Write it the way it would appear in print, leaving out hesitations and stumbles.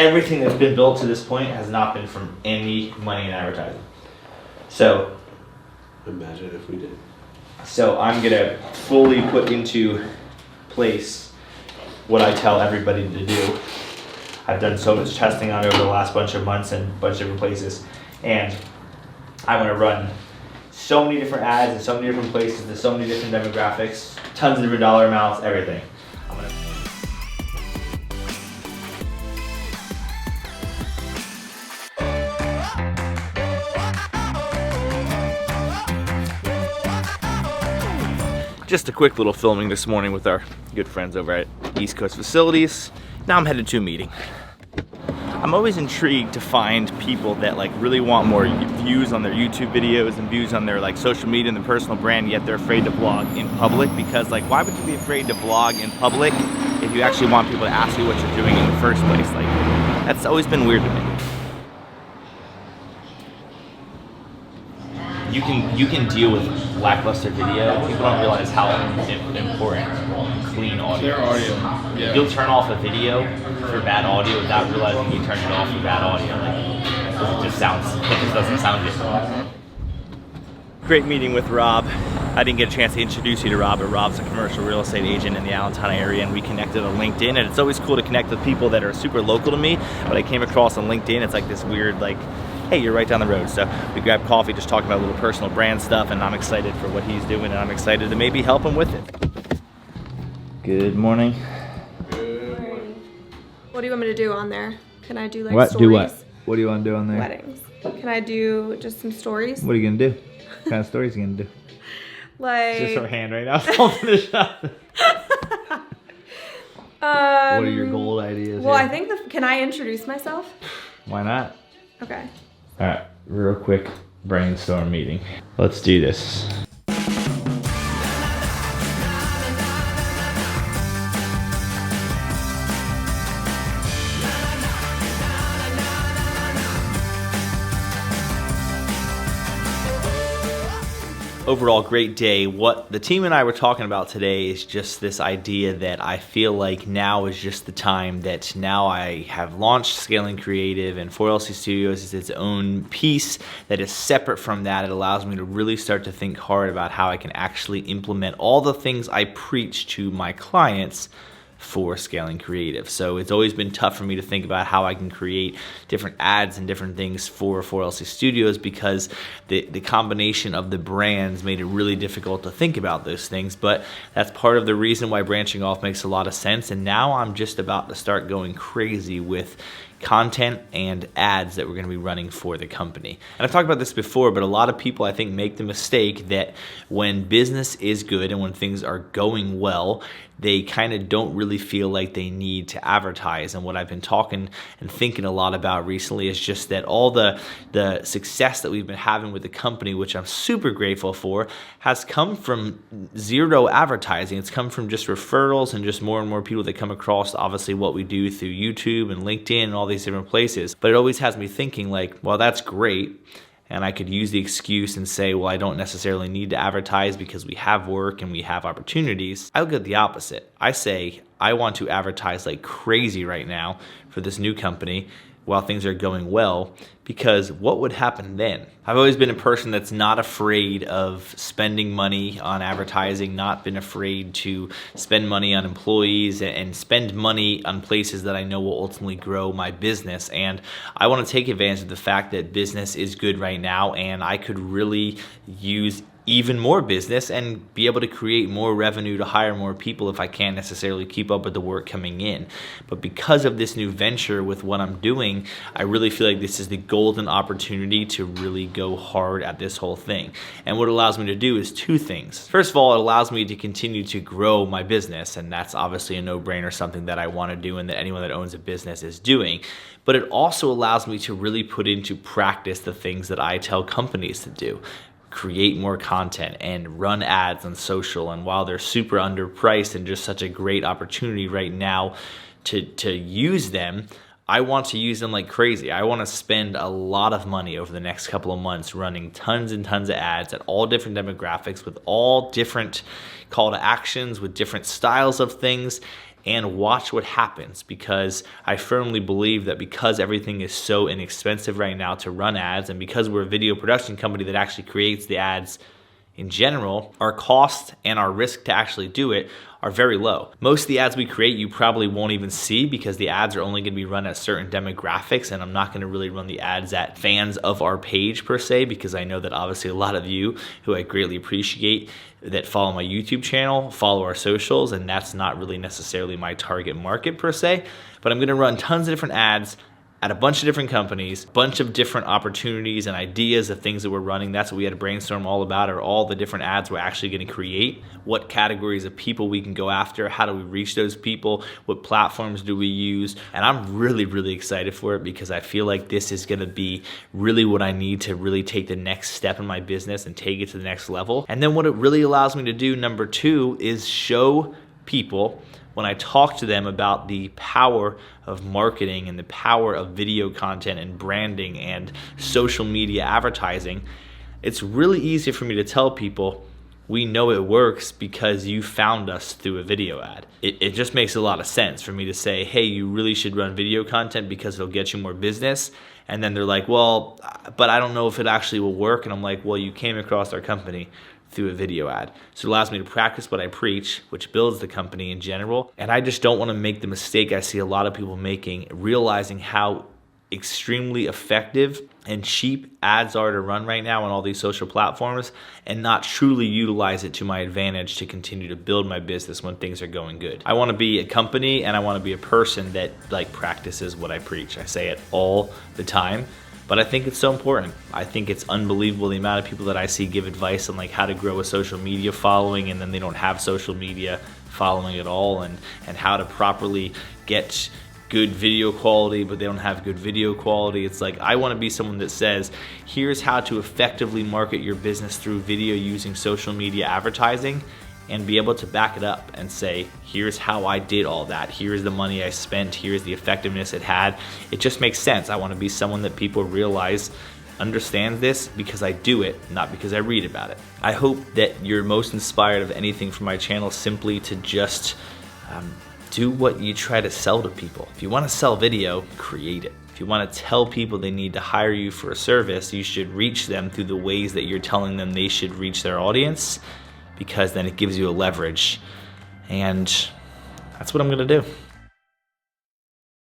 everything that's been built to this point has not been from any money in advertising. So imagine if we did. So I'm gonna fully put into place what I tell everybody to do. I've done so much testing on it over the last bunch of months and a bunch of different places, and I want to run so many different ads in so many different places to so many different demographics, tons of different dollar amounts, everything. I'm gonna Just a quick little filming this morning with our good friends over at East Coast Facilities. Now I'm headed to a meeting. I'm always intrigued to find people that like really want more views on their YouTube videos and views on their like social media and their personal brand, yet they're afraid to vlog in public. Because like, why would you be afraid to vlog in public if you actually want people to ask you what you're doing in the first place? Like, that's always been weird to me. You can deal with lackluster video. People don't realize how important clean audio is. Yeah. You'll turn off a video for bad audio without realizing you turned it off for bad audio. Like, it just doesn't sound good. Great meeting with Rob. I didn't get a chance to introduce you to Rob, but Rob's a commercial real estate agent in the Allentown area, and we connected on LinkedIn. And it's always cool to connect with people that are super local to me, but I came across on LinkedIn. It's like this weird, like, hey, you're right down the road. So we grabbed coffee, just talking about a little personal brand stuff, and I'm excited for what he's doing, and I'm excited to maybe help him with it. Good morning. Good morning. What do you want me to do on there? Can I do like What? stories? Do what? What do you want to do on there? Weddings. Can I do just some stories? What are you going to do? What kind of stories are you going to do? Like. It's just her hand right now. Holding the shot. What are your gold ideas Well, here? I think can I introduce myself? Why not? Okay. All right, real quick brainstorm meeting. Let's do this. Overall, great day. What the team and I were talking about today is just this idea that I feel like now is just the time that now I have launched Scaling Creative, and 4LC Studios is its own piece that is separate from that. It allows me to really start to think hard about how I can actually implement all the things I preach to my clients for Scaling Creative. So it's always been tough for me to think about how I can create different ads and different things for 4LC Studios, because the combination of the brands made it really difficult to think about those things. But that's part of the reason why branching off makes a lot of sense. And now I'm just about to start going crazy with content and ads that we're going to be running for the company. And I've talked about this before, but a lot of people I think make the mistake that when business is good and when things are going well, they kind of don't really feel like they need to advertise. And what I've been talking and thinking a lot about recently is just that all the success that we've been having with the company, which I'm super grateful for, has come from zero advertising. It's come from just referrals and just more and more people that come across obviously what we do through YouTube and LinkedIn and all these different places. But it always has me thinking like, well, that's great. And I could use the excuse and say, well, I don't necessarily need to advertise because we have work and we have opportunities. I look at the opposite. I say, I want to advertise like crazy right now for this new company while things are going well, because what would happen then? I've always been a person that's not afraid of spending money on advertising, not been afraid to spend money on employees and spend money on places that I know will ultimately grow my business. And I want to take advantage of the fact that business is good right now, and I could really use even more business and be able to create more revenue to hire more people if I can't necessarily keep up with the work coming in. But because of this new venture with what I'm doing, I really feel like this is the golden opportunity to really go hard at this whole thing. And what it allows me to do is two things. First of all, it allows me to continue to grow my business, and that's obviously a no-brainer, something that I want to do and that anyone that owns a business is doing. But it also allows me to really put into practice the things that I tell companies to do. Create more content and run ads on social. And while they're super underpriced and just such a great opportunity right now to use them, I want to use them like crazy. I want to spend a lot of money over the next couple of months running tons and tons of ads at all different demographics with all different call to actions, with different styles of things. and watch what happens, because I firmly believe that because everything is so inexpensive right now to run ads, and because we're a video production company that actually creates the ads in general, our cost and our risk to actually do it are very low. Most of the ads we create you probably won't even see, because the ads are only going to be run at certain demographics, and I'm not going to really run the ads at fans of our page per se, because I know that obviously a lot of you, who I greatly appreciate, that follow my YouTube channel, follow our socials, and that's not really necessarily my target market per se. But I'm going to run tons of different ads at a bunch of different companies, bunch of different opportunities and ideas of things that we're running. That's what we had to brainstorm all about, are all the different ads we're actually gonna create, what categories of people we can go after, how do we reach those people, what platforms do we use. And I'm really, really excited for it, because I feel like this is gonna be really what I need to really take the next step in my business and take it to the next level. And then what it really allows me to do, number two, is show people, when I talk to them about the power of marketing and the power of video content and branding and social media advertising, it's really easy for me to tell people, we know it works because you found us through a video ad. It just makes a lot of sense for me to say, hey, you really should run video content because it'll get you more business. And then they're like, well, but I don't know if it actually will work. And I'm like, well, you came across our company through a video ad. So it allows me to practice what I preach, which builds the company in general. And I just don't want to make the mistake I see a lot of people making, realizing how extremely effective and cheap ads are to run right now on all these social platforms, and not truly utilize it to my advantage to continue to build my business when things are going good. I want to be a company, and I want to be a person that practices what I preach. I say it all the time, but I think it's so important. I think it's unbelievable the amount of people that I see give advice on how to grow a social media following, and then they don't have social media following at all, and how to properly get good video quality, but they don't have good video quality. It's like, I want to be someone that says, here's how to effectively market your business through video using social media advertising, and be able to back it up and say, here's how I did all that. Here's the money I spent. Here's the effectiveness it had. It just makes sense. I want to be someone that people realize understands this because I do it, not because I read about it. I hope that you're most inspired of anything from my channel simply to just do what you try to sell to people. If you want to sell video, create it. If you want to tell people they need to hire you for a service, you should reach them through the ways that you're telling them they should reach their audience, because then it gives you a leverage. And that's what I'm gonna do.